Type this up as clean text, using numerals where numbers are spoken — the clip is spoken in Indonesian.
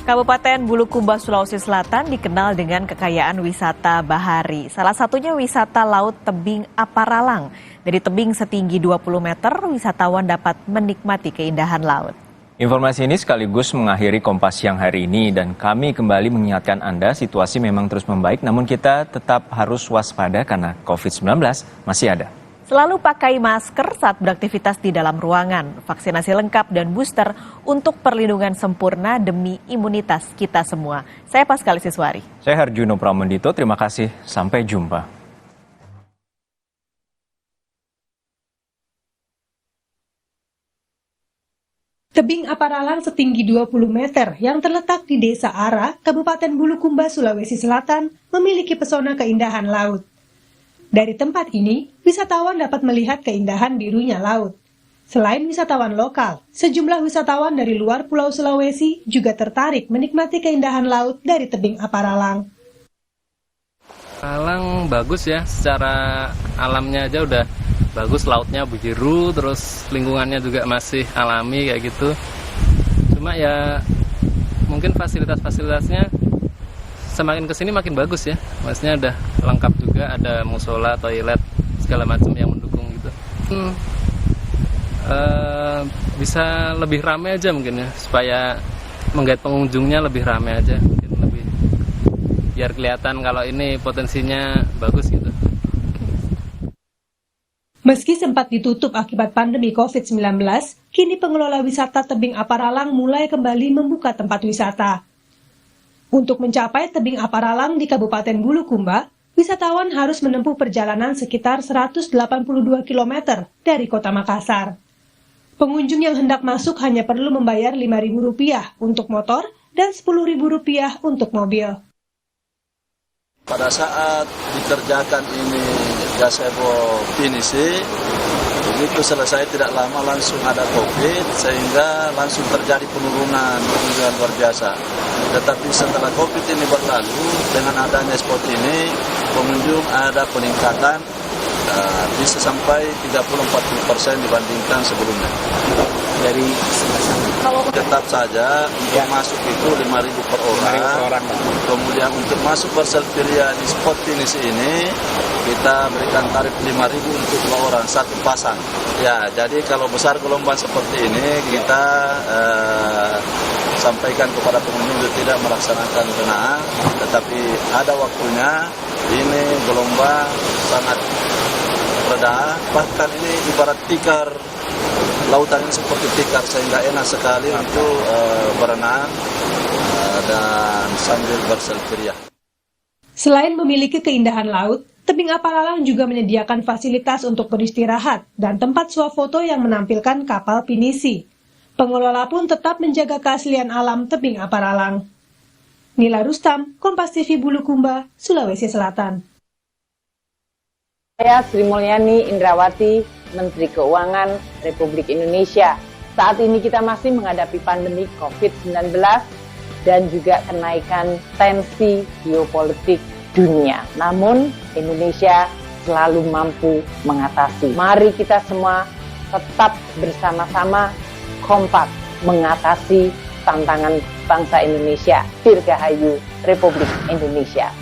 Kabupaten Bulukumba, Sulawesi Selatan dikenal dengan kekayaan wisata bahari. Salah satunya wisata laut tebing Aparalang. Dari tebing setinggi 20 meter, wisatawan dapat menikmati keindahan laut. Informasi ini sekaligus mengakhiri Kompas Siang hari ini dan kami kembali mengingatkan Anda situasi memang terus membaik namun kita tetap harus waspada karena COVID-19 masih ada. Selalu pakai masker saat beraktivitas di dalam ruangan, vaksinasi lengkap dan booster untuk perlindungan sempurna demi imunitas kita semua. Saya Paskali Siswari. Saya Harjuno Pramondito, terima kasih. Sampai jumpa. Tebing Aparalang setinggi 20 meter yang terletak di Desa Ara, Kabupaten Bulukumba, Sulawesi Selatan, memiliki pesona keindahan laut. Dari tempat ini, wisatawan dapat melihat keindahan birunya laut. Selain wisatawan lokal, sejumlah wisatawan dari luar Pulau Sulawesi juga tertarik menikmati keindahan laut dari tebing Aparalang. Aparalang bagus ya, secara alamnya aja udah bagus, lautnya biru, terus lingkungannya juga masih alami kayak gitu. Cuma ya mungkin fasilitas-fasilitasnya semakin kesini makin bagus ya, maksudnya udah lengkap juga, ada musola, toilet, segala macam yang mendukung gitu. Bisa lebih ramai aja mungkin ya, supaya menggait pengunjungnya lebih ramai aja, mungkin lebih biar kelihatan kalau ini potensinya bagus gitu. Meski sempat ditutup akibat pandemi COVID-19, kini pengelola wisata tebing Aparalang mulai kembali membuka tempat wisata. Untuk mencapai tebing Aparalang di Kabupaten Bulukumba, wisatawan harus menempuh perjalanan sekitar 182 km dari kota Makassar. Pengunjung yang hendak masuk hanya perlu membayar Rp5.000 untuk motor dan Rp10.000 untuk mobil. Pada saat dikerjakan ini gazebo finishing, begitu selesai tidak lama langsung ada COVID sehingga langsung terjadi penurunan luar biasa. Tetapi setelah COVID ini berlalu, dengan adanya spot ini, pengunjung ada peningkatan bisa sampai 30-40% dibandingkan sebelumnya. Dari tetap saja untuk masuk itu 5.000 per orang. Kemudian untuk masuk berselfie di spot finish ini kita berikan tarif 5.000 untuk 2 orang satu pasang. Ya, jadi kalau besar gelombang seperti ini kita sampaikan kepada pengunjung tidak melaksanakan berenang, tetapi ada waktunya. Ini gelombang sangat reda, bahkan ini ibarat tikar, lautan ini seperti tikar sehingga enak sekali untuk berenang dan sambil berselfie. Selain memiliki keindahan laut, tebing Aparalang juga menyediakan fasilitas untuk beristirahat dan tempat swafoto yang menampilkan kapal pinisi. Pengelola pun tetap menjaga keaslian alam tebing Aparalang. Nila Rustam, Kompas TV Bulukumba, Sulawesi Selatan. Saya Sri Mulyani Indrawati, Menteri Keuangan Republik Indonesia. Saat ini kita masih menghadapi pandemi COVID-19 dan juga kenaikan tensi geopolitik dunia. Namun Indonesia selalu mampu mengatasi. Mari kita semua tetap bersama-sama kompak mengatasi tantangan bangsa Indonesia. Dirgahayu Republik Indonesia.